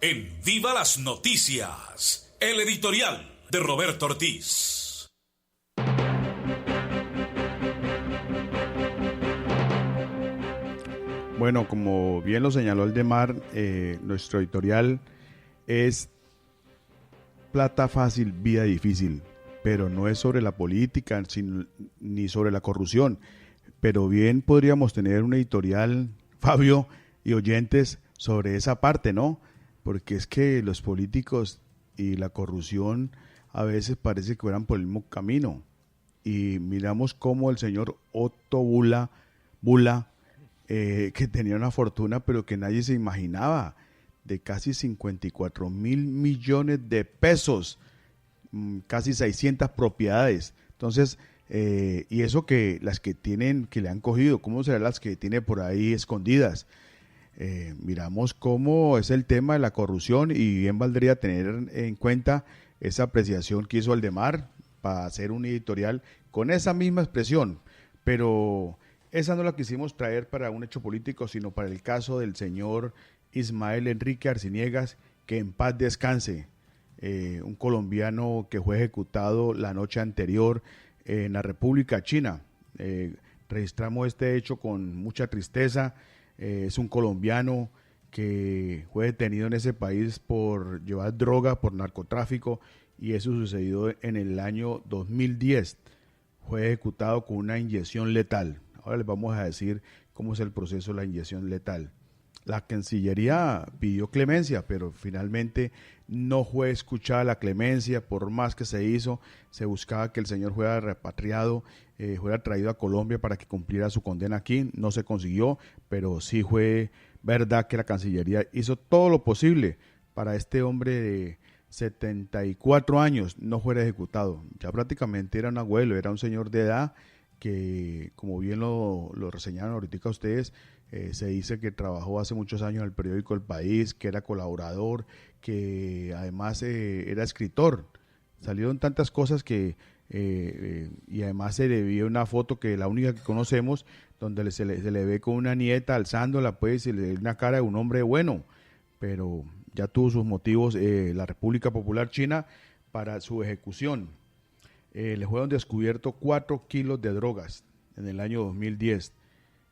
En Viva las Noticias, el editorial de Roberto Ortiz. Bueno, como bien lo señaló Aldemar, nuestro editorial es plata fácil, vida difícil, pero no es sobre la política ni sobre la corrupción. Pero bien podríamos tener un editorial, Fabio y oyentes, sobre esa parte, ¿no? Porque es que los políticos y la corrupción a veces parece que fueran por el mismo camino. Y miramos cómo el señor Otto Bula, que tenía una fortuna, pero que nadie se imaginaba, de casi 54.000 millones de pesos, casi 600 propiedades. Entonces, y eso que las que tienen, que le han cogido, ¿cómo serán las que tiene por ahí escondidas? Miramos cómo es el tema de la corrupción y bien valdría tener en cuenta esa apreciación que hizo Aldemar para hacer un editorial con esa misma expresión, pero esa no la quisimos traer para un hecho político, sino para el caso del señor Ismael Enrique Arciniegas, que en paz descanse, un colombiano que fue ejecutado la noche anterior en la República China. Registramos este hecho con mucha tristeza. Es un colombiano que fue detenido en ese país por llevar droga, por narcotráfico, y eso sucedió en el año 2010. Fue ejecutado con una inyección letal. Ahora les vamos a decir cómo es el proceso de la inyección letal. La Cancillería pidió clemencia, pero finalmente no fue escuchada la clemencia. Por más que se hizo, se buscaba que el señor fuera repatriado, fuera traído a Colombia para que cumpliera su condena aquí. No se consiguió, pero sí fue verdad que la Cancillería hizo todo lo posible para este hombre de 74 años no fuera ejecutado. Ya prácticamente era un abuelo, era un señor de edad que, como bien lo reseñaron ahorita ustedes, se dice que trabajó hace muchos años en el periódico El País, que era colaborador, que además era escritor. Salieron tantas cosas que y además se le vio una foto que la única que conocemos, donde se le ve con una nieta alzándola, pues, y le ve una cara de un hombre bueno, pero ya tuvo sus motivos la República Popular China para su ejecución. Le fueron descubiertos 4 kilos de drogas en el año 2010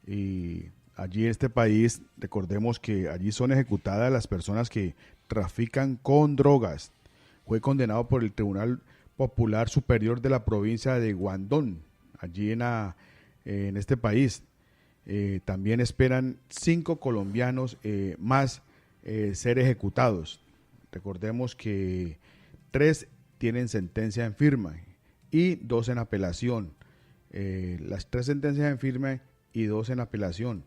y allí en este país, recordemos que allí son ejecutadas las personas que trafican con drogas. Fue condenado por el Tribunal Popular Superior de la provincia de Guangdong, allí en este país. También esperan 5 colombianos más ser ejecutados. Recordemos que 3 tienen sentencia en firme y 2 en apelación. Las 3 sentencias en firme y 2 en apelación.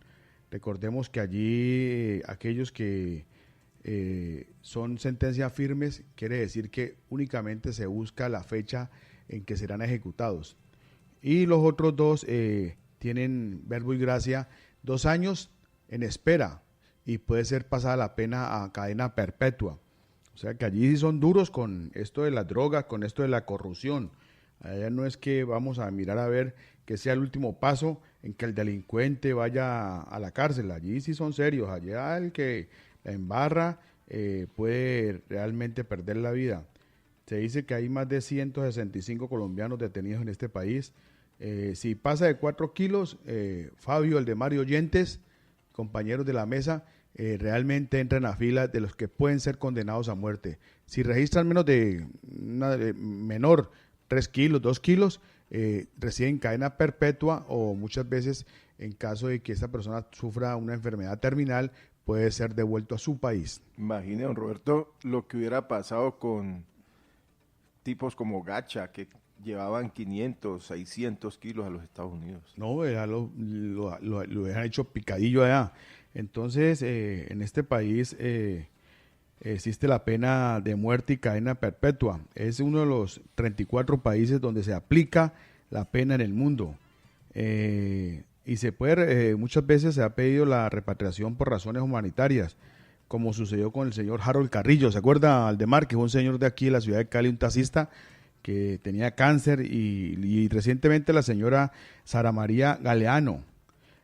Recordemos que allí aquellos que son sentencias firmes, quiere decir que únicamente se busca la fecha en que serán ejecutados. Y los otros 2 tienen verbo y gracia 2 años en espera y puede ser pasada la pena a cadena perpetua. O sea que allí son duros con esto de las drogas, con esto de la corrupción. Allá no es que vamos a mirar a ver que sea el último paso en que el delincuente vaya a la cárcel. Allí sí son serios. Allá el que la embarra puede realmente perder la vida. Se dice que hay más de 165 colombianos detenidos en este país. Si pasa de 4 kilos, Fabio, el de Mario Oyentes, compañeros de la mesa, realmente entran a fila de los que pueden ser condenados a muerte. Si registran menos de menor 3 kilos, 2 kilos, reciben cadena perpetua o muchas veces en caso de que esta persona sufra una enfermedad terminal puede ser devuelto a su país. Imagine, don Roberto, lo que hubiera pasado con tipos como Gacha que llevaban 500, 600 kilos a los Estados Unidos. No, ya lo hubieran hecho picadillo allá. Entonces, en este país existe la pena de muerte y cadena perpetua. Es uno de los 34 países donde se aplica la pena en el mundo. Y se puede, muchas veces se ha pedido la repatriación por razones humanitarias, como sucedió con el señor Harold Carrillo. ¿Se acuerda, Aldemar, que fue un señor de aquí, de la ciudad de Cali, un taxista que tenía cáncer? Y recientemente la señora Sara María Galeano.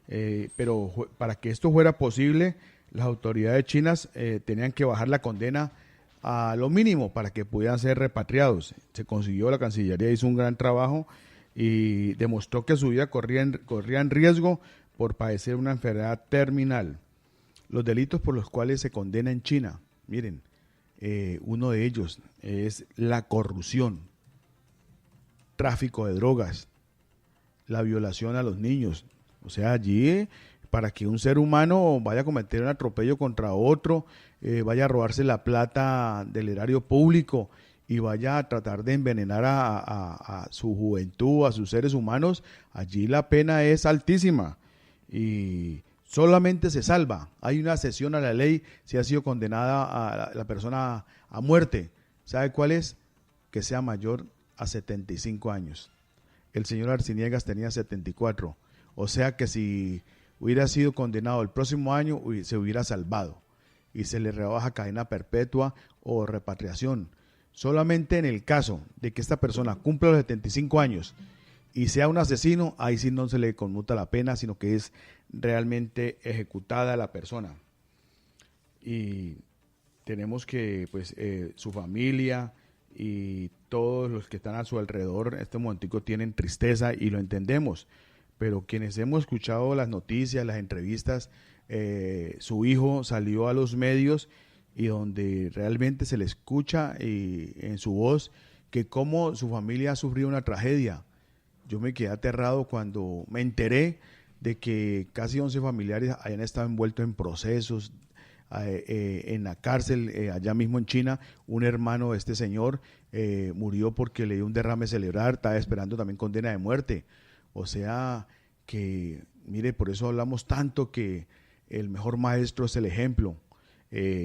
Pero para que esto fuera posible, las autoridades chinas tenían que bajar la condena a lo mínimo para que pudieran ser repatriados. Se consiguió, la Cancillería hizo un gran trabajo y demostró que su vida corría en riesgo por padecer una enfermedad terminal. Los delitos por los cuales se condena en China, miren, uno de ellos es la corrupción, tráfico de drogas, la violación a los niños. O sea, allí para que un ser humano vaya a cometer un atropello contra otro, vaya a robarse la plata del erario público y vaya a tratar de envenenar a su juventud, a sus seres humanos, allí la pena es altísima y solamente se salva. Hay una excepción a la ley si ha sido condenada a la persona a muerte. ¿Sabe cuál es? Que sea mayor a 75 años. El señor Arciniegas tenía 74. O sea que si hubiera sido condenado el próximo año, se hubiera salvado y se le rebaja cadena perpetua o repatriación. Solamente en el caso de que esta persona cumpla los 75 años y sea un asesino, ahí sí no se le conmuta la pena, sino que es realmente ejecutada la persona. Y tenemos que, pues, su familia y todos los que están a su alrededor en este momentico tienen tristeza y lo entendemos. Pero quienes hemos escuchado las noticias, las entrevistas, su hijo salió a los medios y donde realmente se le escucha en su voz que cómo su familia ha sufrido una tragedia. Yo me quedé aterrado cuando me enteré de que casi 11 familiares hayan estado envueltos en procesos, en la cárcel, allá mismo en China. Un hermano de este señor murió porque le dio un derrame cerebral, estaba esperando también condena de muerte. O sea que, mire, por eso hablamos tanto que el mejor maestro es el ejemplo.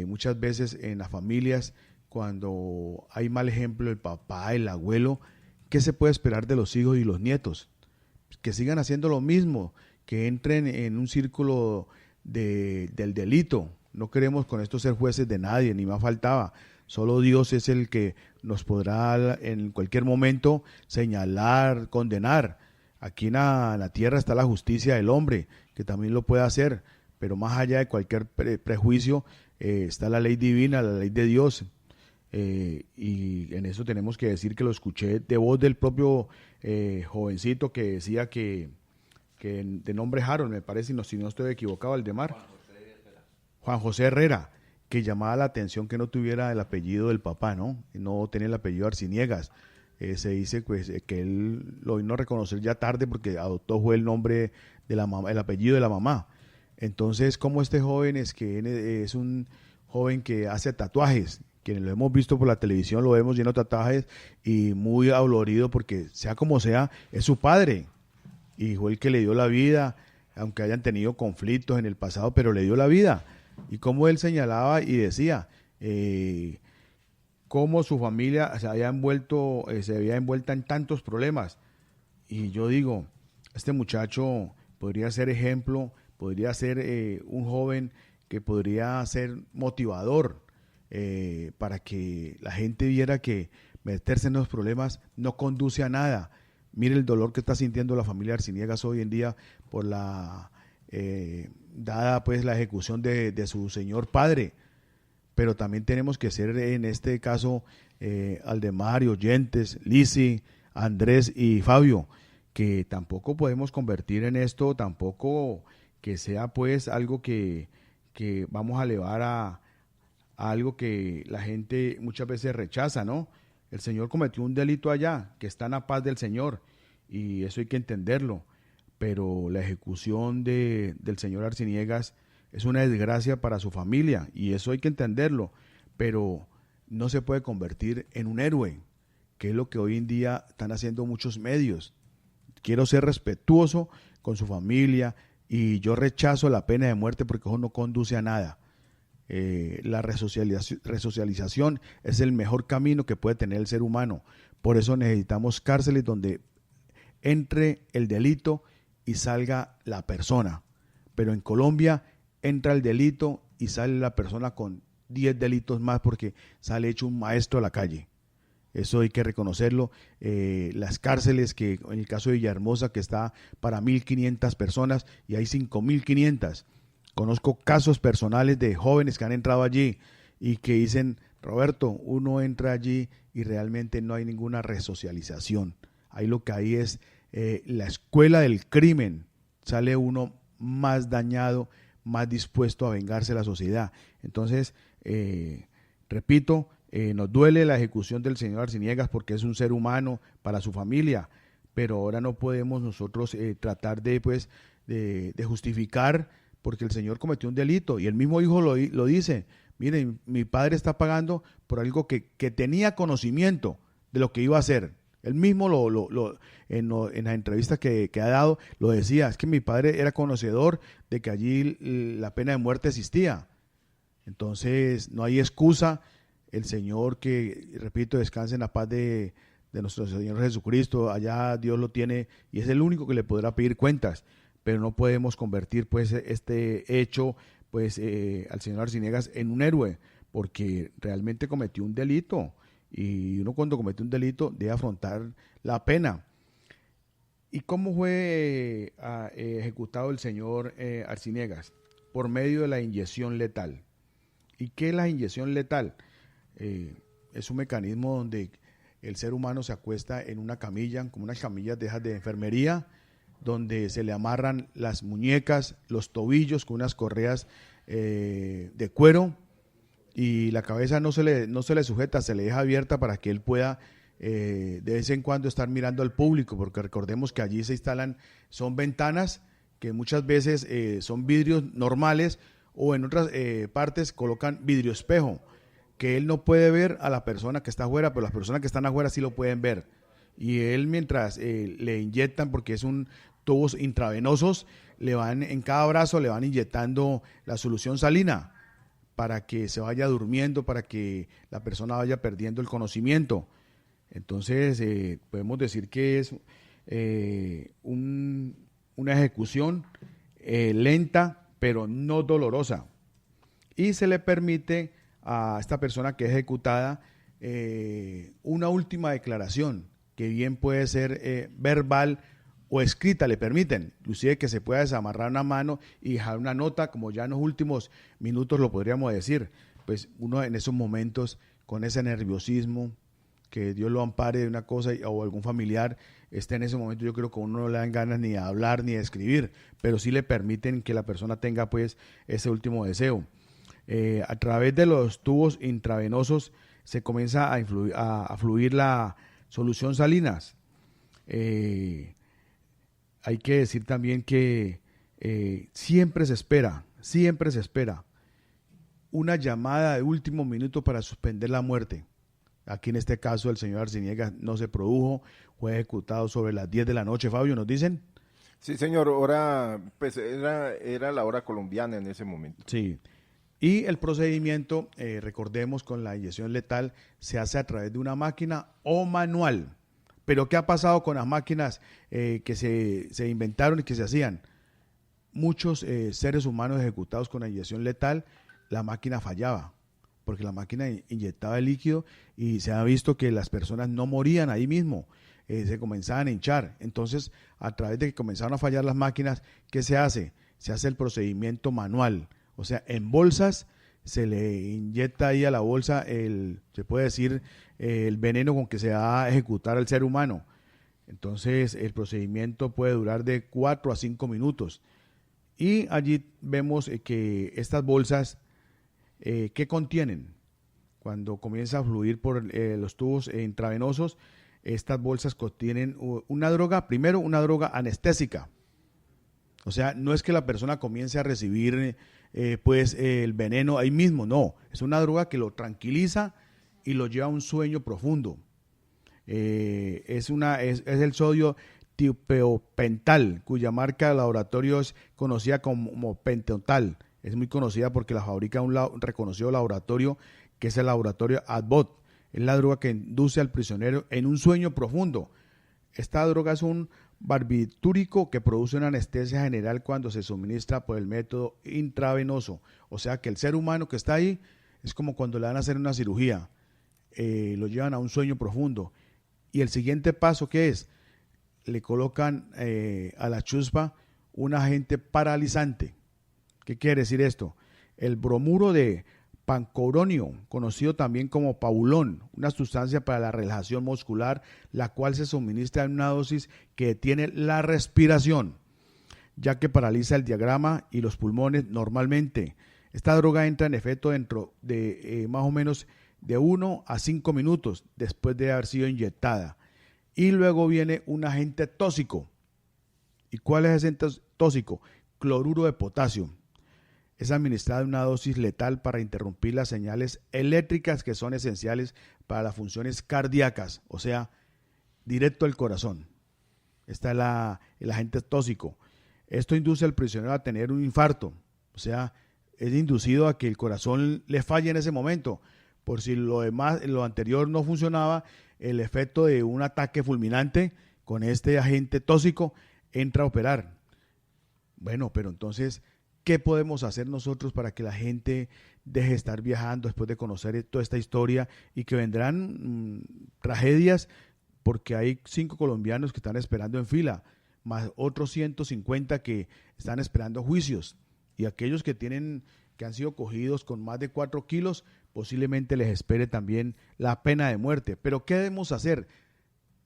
Muchas veces en las familias, cuando hay mal ejemplo, el papá, el abuelo, ¿qué se puede esperar de los hijos y los nietos? Que sigan haciendo lo mismo, que entren en un círculo del delito. No queremos con esto ser jueces de nadie, ni más faltaba. Solo Dios es el que nos podrá en cualquier momento señalar, condenar. Aquí en la tierra está la justicia del hombre, que también lo puede hacer, pero más allá de cualquier prejuicio está la ley divina, la ley de Dios. Y en eso tenemos que decir que lo escuché de voz del propio jovencito que decía que de nombre Harold, me parece, si no estoy equivocado, Aldemar. Juan José Herrera, que llamaba la atención que no tuviera el apellido del papá, no tenía el apellido Arciniegas. Se dice pues que él lo vino a reconocer ya tarde porque adoptó fue el nombre de la mamá, el apellido de la mamá. Entonces, como este joven es un joven que hace tatuajes, quienes lo hemos visto por la televisión lo vemos lleno de tatuajes y muy adolorido porque sea como sea, es su padre y fue el que le dio la vida, aunque hayan tenido conflictos en el pasado, pero le dio la vida. Y como él señalaba y decía cómo su familia se había envuelta en tantos problemas. Y yo digo, este muchacho podría ser ejemplo, podría ser un joven que podría ser motivador para que la gente viera que meterse en los problemas no conduce a nada. Mire el dolor que está sintiendo la familia Arciniegas hoy en día por la dada pues la ejecución de su señor padre. Pero también tenemos que ser en este caso Aldemar y oyentes, Lisi, Andrés y Fabio, que tampoco podemos convertir en esto, tampoco que sea pues algo que vamos a elevar a algo que la gente muchas veces rechaza, ¿no? El Señor cometió un delito allá, que está en la paz del Señor, y eso hay que entenderlo, pero la ejecución del señor Arciniegas es una desgracia para su familia, y eso hay que entenderlo, pero no se puede convertir en un héroe, que es lo que hoy en día están haciendo muchos medios. Quiero ser respetuoso con su familia, y yo rechazo la pena de muerte porque eso no conduce a nada. La resocialización es el mejor camino que puede tener el ser humano. Por eso necesitamos cárceles donde entre el delito y salga la persona. Pero en Colombia entra el delito y sale la persona con 10 delitos más porque sale hecho un maestro a la calle. Eso hay que reconocerlo. Las cárceles, que en el caso de Villahermosa, que está para 1.500 personas y hay 5.500. Conozco casos personales de jóvenes que han entrado allí y que dicen, Roberto, uno entra allí y realmente no hay ninguna resocialización. Ahí lo que hay es la escuela del crimen. Sale uno más dañado, más dispuesto a vengarse de la sociedad. Entonces, repito, nos duele la ejecución del señor Arciniegas porque es un ser humano para su familia, pero ahora no podemos nosotros tratar de justificar porque el señor cometió un delito y el mismo hijo lo dice. Miren, mi padre está pagando por algo que tenía conocimiento de lo que iba a hacer. Él mismo en la entrevista que ha dado lo decía, es que mi padre era conocedor de que allí la pena de muerte existía. Entonces no hay excusa. El Señor, que repito, descanse en la paz de nuestro Señor Jesucristo, allá Dios lo tiene y es el único que le podrá pedir cuentas, pero no podemos convertir pues este hecho pues al señor Arciniegas en un héroe, porque realmente cometió un delito y uno cuando comete un delito debe afrontar la pena. ¿Y cómo fue ejecutado el señor Arciniegas? Por medio de la inyección letal. ¿Y qué es la inyección letal? Es un mecanismo donde el ser humano se acuesta en una camilla, como unas camillas de esas de enfermería, donde se le amarran las muñecas, los tobillos con unas correas de cuero y la cabeza no se le sujeta, se le deja abierta para que él pueda de vez en cuando estar mirando al público, porque recordemos que allí se instalan, son ventanas que muchas veces son vidrios normales o en otras partes colocan vidrio espejo, que él no puede ver a la persona que está afuera, pero las personas que están afuera sí lo pueden ver. Y él mientras le inyectan, porque es un tubos intravenosos, en cada brazo le van inyectando la solución salina para que se vaya durmiendo, para que la persona vaya perdiendo el conocimiento. Entonces podemos decir que es una ejecución lenta, pero no dolorosa. Y se le permite a esta persona que es ejecutada una última declaración, que bien puede ser verbal o escrita, le permiten, inclusive que se pueda desamarrar una mano y dejar una nota, como ya en los últimos minutos lo podríamos decir. Pues uno en esos momentos, con ese nerviosismo, que Dios lo ampare de una cosa o algún familiar esté en ese momento, yo creo que a uno no le dan ganas ni de hablar ni de escribir, pero sí le permiten que la persona tenga pues ese último deseo. A través de los tubos intravenosos se comienza a fluir la solución salinas. Hay que decir también que siempre se espera una llamada de último minuto para suspender la muerte. Aquí en este caso el señor Arciniegas no se produjo, fue ejecutado sobre las 10 de la noche, Fabio, ¿nos dicen? Sí, señor, pues era la hora colombiana en ese momento. Sí. Y el procedimiento, recordemos, con la inyección letal se hace a través de una máquina o manual. Pero ¿qué ha pasado con las máquinas que se inventaron y que se hacían? Muchos seres humanos ejecutados con la inyección letal, la máquina fallaba, porque la máquina inyectaba el líquido y se ha visto que las personas no morían ahí mismo, se comenzaban a hinchar. Entonces, a través de que comenzaron a fallar las máquinas, ¿qué se hace? Se hace el procedimiento manual. O sea, en bolsas se le inyecta ahí a la bolsa se puede decir, el veneno con que se va a ejecutar al ser humano. Entonces, el procedimiento puede durar de 4 a 5 minutos. Y allí vemos que estas bolsas, ¿qué contienen? Cuando comienza a fluir por los tubos intravenosos, estas bolsas contienen una droga, primero una droga anestésica. O sea, no es que la persona comience a recibir el veneno ahí mismo, no. Es una droga que lo tranquiliza y lo lleva a un sueño profundo. Es el sodio tiopental, cuya marca de laboratorio es conocida como Pentotal. Es muy conocida porque la fabrica un reconocido laboratorio que es el laboratorio Abbott. Es la droga que induce al prisionero en un sueño profundo. Esta droga es un barbitúrico que produce una anestesia general cuando se suministra por el método intravenoso. O sea que el ser humano que está ahí es como cuando le van a hacer una cirugía. Lo llevan a un sueño profundo. Y el siguiente paso, ¿qué es? Le colocan a la chuspa un agente paralizante. ¿Qué quiere decir esto? El bromuro de pancoronio, conocido también como paulón, una sustancia para la relajación muscular, la cual se suministra en una dosis que detiene la respiración, ya que paraliza el diafragma y los pulmones normalmente. Esta droga entra en efecto dentro de más o menos de 1 a 5 minutos después de haber sido inyectada. Y luego viene un agente tóxico. ¿Y cuál es ese agente tóxico? Cloruro de potasio. Es administrada en una dosis letal para interrumpir las señales eléctricas que son esenciales para las funciones cardíacas, o sea, directo al corazón. Está el agente tóxico. Esto induce al prisionero a tener un infarto, o sea, es inducido a que el corazón le falle en ese momento. Por si lo anterior no funcionaba, el efecto de un ataque fulminante con este agente tóxico entra a operar. Bueno, pero entonces, ¿qué podemos hacer nosotros para que la gente deje de estar viajando después de conocer toda esta historia y que vendrán tragedias? Porque hay 5 colombianos que están esperando en fila, más otros 150 que están esperando juicios. Y aquellos que han sido cogidos con más de 4 kilos, posiblemente les espere también la pena de muerte. Pero ¿qué debemos hacer?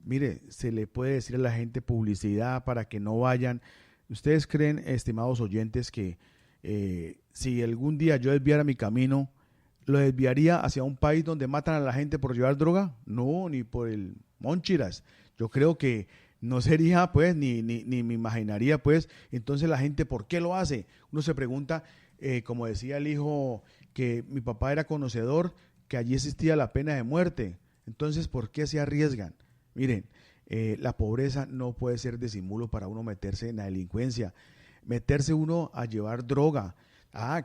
Mire, se le puede decir a la gente publicidad para que no vayan. ¿Ustedes creen, estimados oyentes, que si algún día yo desviara mi camino, lo desviaría hacia un país donde matan a la gente por llevar droga? No, ni por el Monchiras. Yo creo que no sería, pues, ni me imaginaría, pues. Entonces la gente, ¿por qué lo hace? Uno se pregunta, como decía el hijo, que mi papá era conocedor, que allí existía la pena de muerte. Entonces, ¿por qué se arriesgan? Miren, la pobreza no puede ser disimulo para uno meterse en la delincuencia. Meterse uno a llevar droga.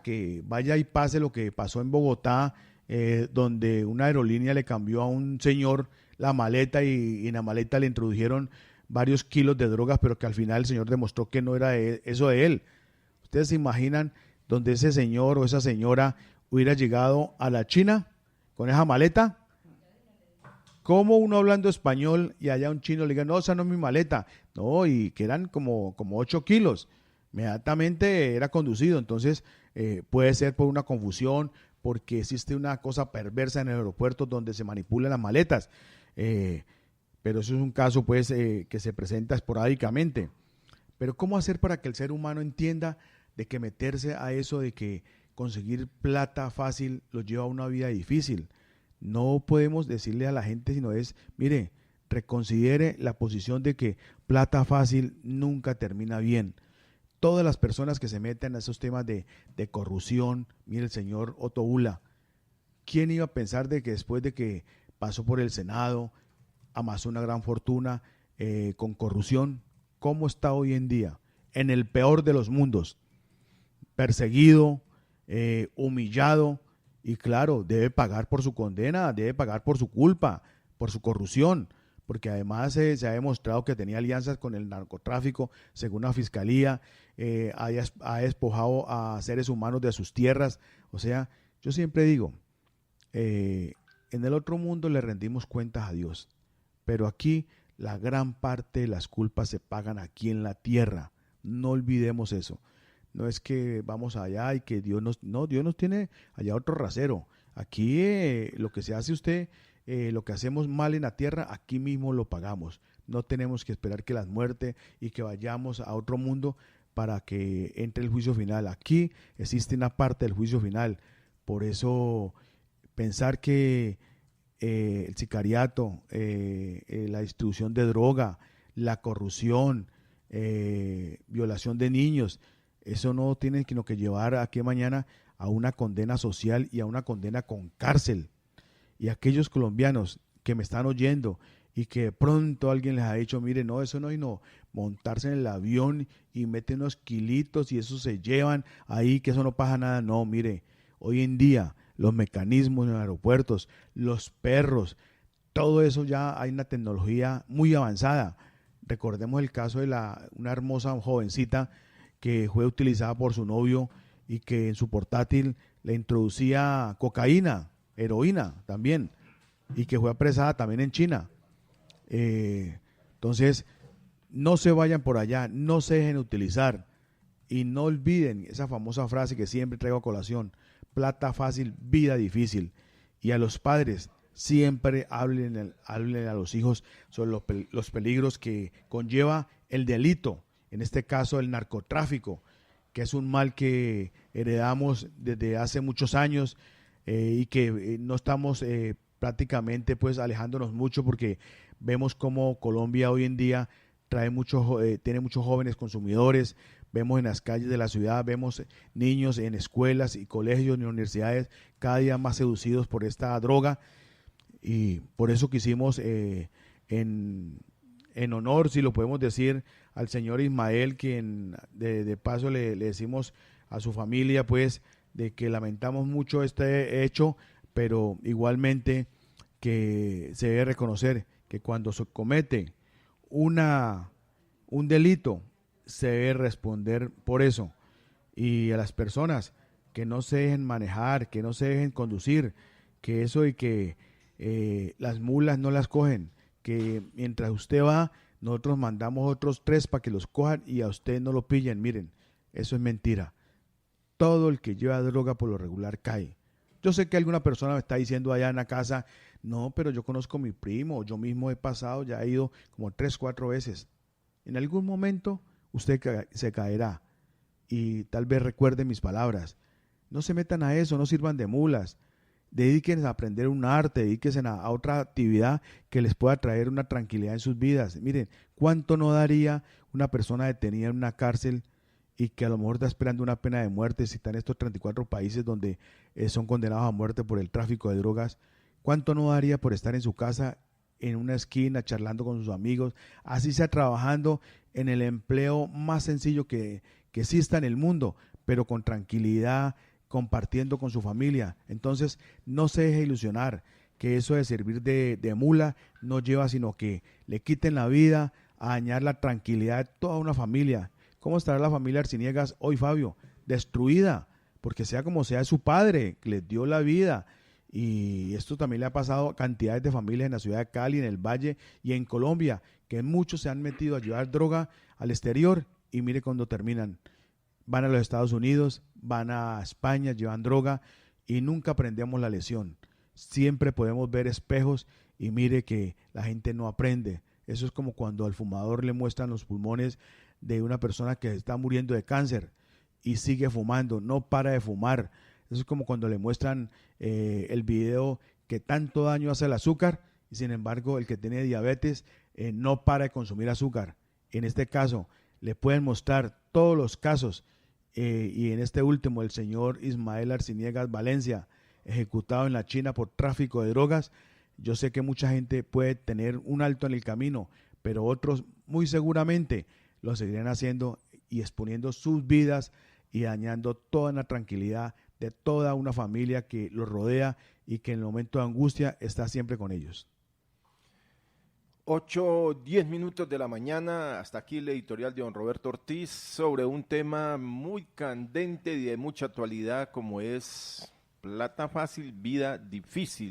Que vaya y pase lo que pasó en Bogotá, donde una aerolínea le cambió a un señor la maleta y en la maleta le introdujeron varios kilos de drogas, pero que al final el señor demostró que no era eso de él. ¿Ustedes se imaginan donde ese señor o esa señora hubiera llegado a la China con esa maleta? ¿Cómo uno hablando español y allá un chino le diga, no, esa no es mi maleta? No, y que eran como 8 kilos. Inmediatamente era conducido. Entonces puede ser por una confusión, porque existe una cosa perversa en el aeropuerto donde se manipulan las maletas. Pero eso es un caso, pues, que se presenta esporádicamente. Pero ¿cómo hacer para que el ser humano entienda de que meterse a eso de que conseguir plata fácil lo lleva a una vida difícil? No podemos decirle a la gente, sino mire, reconsidere la posición de que plata fácil nunca termina bien. Todas las personas que se meten a esos temas de corrupción, mire el señor Otto Ula, ¿quién iba a pensar de que después de que pasó por el Senado, amasó una gran fortuna con corrupción, cómo está hoy en día? En el peor de los mundos, perseguido, humillado, y claro, debe pagar por su condena, debe pagar por su culpa, por su corrupción, porque además se ha demostrado que tenía alianzas con el narcotráfico, según la fiscalía, ha despojado a seres humanos de sus tierras. O sea, yo siempre digo, en el otro mundo le rendimos cuentas a Dios, pero aquí la gran parte de las culpas se pagan aquí en la tierra. No olvidemos eso. No es que vamos allá y que Dios nos tiene allá otro rasero. Aquí lo que se hace lo que hacemos mal en la tierra, aquí mismo lo pagamos. No tenemos que esperar que las muertes y que vayamos a otro mundo para que entre el juicio final. Aquí existe una parte del juicio final. Por eso pensar que el sicariato, la distribución de droga, la corrupción, violación de niños, eso no tiene sino que llevar aquí mañana a una condena social y a una condena con cárcel. Y aquellos colombianos que me están oyendo y que de pronto alguien les ha dicho, mire, no, eso no hay, no, montarse en el avión y meten unos kilitos y eso se llevan ahí, que eso no pasa nada. No, mire, hoy en día los mecanismos en los aeropuertos, los perros, todo eso ya hay una tecnología muy avanzada. Recordemos el caso de una hermosa jovencita que fue utilizada por su novio y que en su portátil le introducía cocaína, heroína también, y que fue apresada también en China. Entonces, no se vayan por allá, no se dejen utilizar. Y no olviden esa famosa frase que siempre traigo a colación: plata fácil, vida difícil. Y a los padres, siempre hablen a los hijos sobre los peligros que conlleva el delito, en este caso el narcotráfico, que es un mal que heredamos desde hace muchos años, y que no estamos prácticamente pues alejándonos mucho, porque vemos como Colombia hoy en día tiene muchos jóvenes consumidores. Vemos en las calles de la ciudad, vemos niños en escuelas y colegios y universidades cada día más seducidos por esta droga, y por eso quisimos en honor, si lo podemos decir, al señor Ismael, quien de paso le decimos a su familia pues de que lamentamos mucho este hecho, pero igualmente que se debe reconocer que cuando se comete un delito, se debe responder por eso. Y a las personas que no se dejen manejar, que no se dejen conducir, que eso y que las mulas no las cogen, que mientras usted va, nosotros mandamos otros 3 para que los cojan y a usted no lo pillen. Miren, eso es mentira. Todo el que lleva droga por lo regular cae. Yo sé que alguna persona me está diciendo allá en la casa: no, pero yo conozco a mi primo, yo mismo he pasado, ya he ido como 3, 4 veces. En algún momento usted se caerá, y tal vez recuerde mis palabras. No se metan a eso, no sirvan de mulas. Dedíquense a aprender un arte, dedíquense a otra actividad que les pueda traer una tranquilidad en sus vidas. Miren, ¿cuánto no daría una persona detenida en una cárcel y que a lo mejor está esperando una pena de muerte, si está en estos 34 países donde son condenados a muerte por el tráfico de drogas? ¿Cuánto no daría por estar en su casa, en una esquina, charlando con sus amigos, así sea trabajando en el empleo más sencillo que exista en el mundo, pero con tranquilidad, compartiendo con su familia? Entonces, no se deje ilusionar que eso de servir de mula no lleva sino que le quiten la vida, a dañar la tranquilidad de toda una familia. ¿Cómo estará la familia Arciniegas hoy, Fabio? Destruida, porque sea como sea, es su padre que les dio la vida. Y esto también le ha pasado a cantidades de familias en la ciudad de Cali, en el Valle y en Colombia, que muchos se han metido a llevar droga al exterior, y mire cuando terminan. Van a los Estados Unidos, van a España, llevan droga y nunca aprendemos la lección. Siempre podemos ver espejos y mire que la gente no aprende. Eso es como cuando al fumador le muestran los pulmones de una persona que está muriendo de cáncer y sigue fumando, no para de fumar. Eso es como cuando le muestran el video que tanto daño hace el azúcar, y sin embargo el que tiene diabetes no para de consumir azúcar. En este caso le pueden mostrar todos los casos, y en este último el señor Ismael Arciniegas Valencia, ejecutado en la China por tráfico de drogas. Yo sé que mucha gente puede tener un alto en el camino, pero otros muy seguramente lo seguirán haciendo y exponiendo sus vidas y dañando toda la tranquilidad de toda una familia que los rodea y que en el momento de angustia está siempre con ellos. 8:10 minutos de la mañana, hasta aquí el editorial de don Roberto Ortiz sobre un tema muy candente y de mucha actualidad, como es plata fácil, vida difícil.